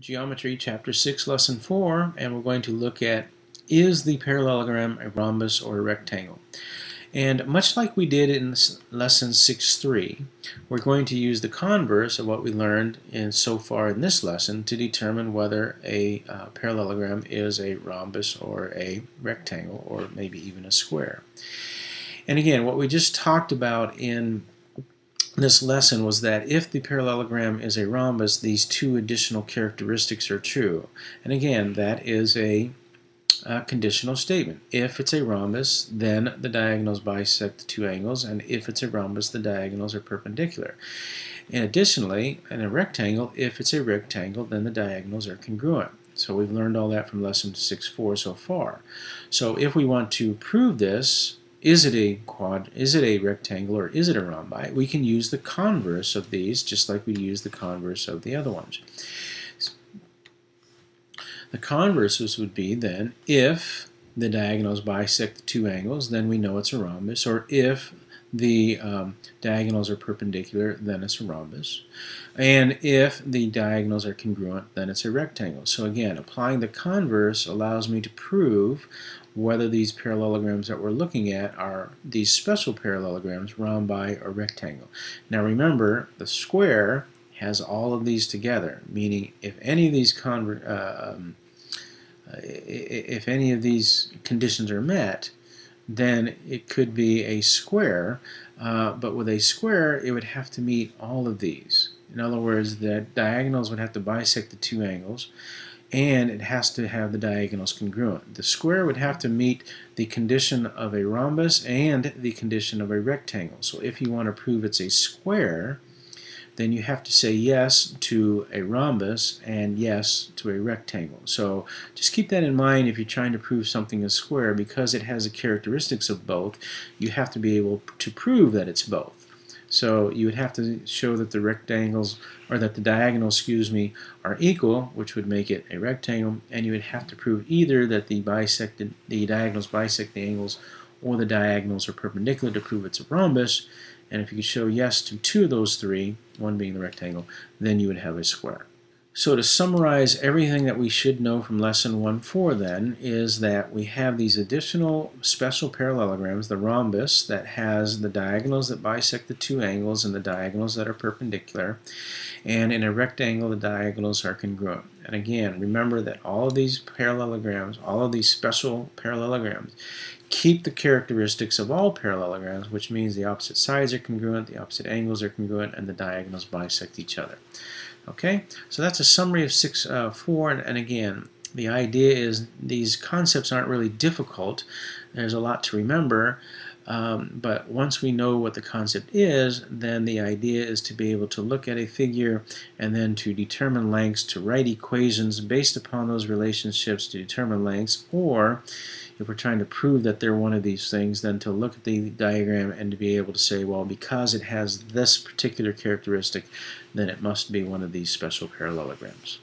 Geometry, Chapter 6, Lesson 4, and we're going to look at, is the parallelogram a rhombus or a rectangle? And much like we did in Lesson 6.3, we're going to use the converse of what we learned so far in this lesson to determine whether a parallelogram is a rhombus or a rectangle, or maybe even a square. And again, what we just talked about in this lesson was that if the parallelogram is a rhombus, these two additional characteristics are true. And again, that is a conditional statement. If it's a rhombus, then the diagonals bisect the two angles, and if it's a rhombus, the diagonals are perpendicular. And additionally, in a rectangle, if it's a rectangle, then the diagonals are congruent. So we've learned all that from lesson 6.4 so far. So if we want to prove this, is it a rectangle or is it a rhombi? We can use the converse of these just like we use the converse of the other ones. The converses would be then if the diagonals bisect the two angles, then we know it's a rhombus, or if the diagonals are perpendicular, then it's a rhombus. And if the diagonals are congruent, then it's a rectangle. So again, applying the converse allows me to prove whether these parallelograms that we're looking at are these special parallelograms, rhombi or rectangle. Now remember, the square has all of these together, meaning if any of these conditions are met, then it could be a square, but with a square it would have to meet all of these. In other words, the diagonals would have to bisect the two angles, and it has to have the diagonals congruent. The square would have to meet the condition of a rhombus and the condition of a rectangle. So if you want to prove it's a square, then you have to say yes to a rhombus and yes to a rectangle. So just keep that in mind if you're trying to prove something is square. Because it has the characteristics of both, you have to be able to prove that it's both. So you would have to show that the rectangles, or that the diagonals, are equal, which would make it a rectangle, and you would have to prove either that the diagonals bisect the angles, or the diagonals are perpendicular to prove it's a rhombus. And if you could show yes to two of those three, one being the rectangle, then you would have a square. So to summarize everything that we should know from lesson 1.4 then is that we have these additional special parallelograms, the rhombus that has the diagonals that bisect the two angles and the diagonals that are perpendicular, and in a rectangle the diagonals are congruent. And again, remember that all of these parallelograms, all of these special parallelograms, keep the characteristics of all parallelograms, which means the opposite sides are congruent, the opposite angles are congruent, and the diagonals bisect each other. Okay, so that's a summary of 6.4, and again, the idea is these concepts aren't really difficult. There's a lot to remember, but once we know what the concept is, then the idea is to be able to look at a figure and then to determine lengths, to write equations based upon those relationships to determine lengths, or if we're trying to prove that they're one of these things, then to look at the diagram and to be able to say, well, because it has this particular characteristic, then it must be one of these special parallelograms.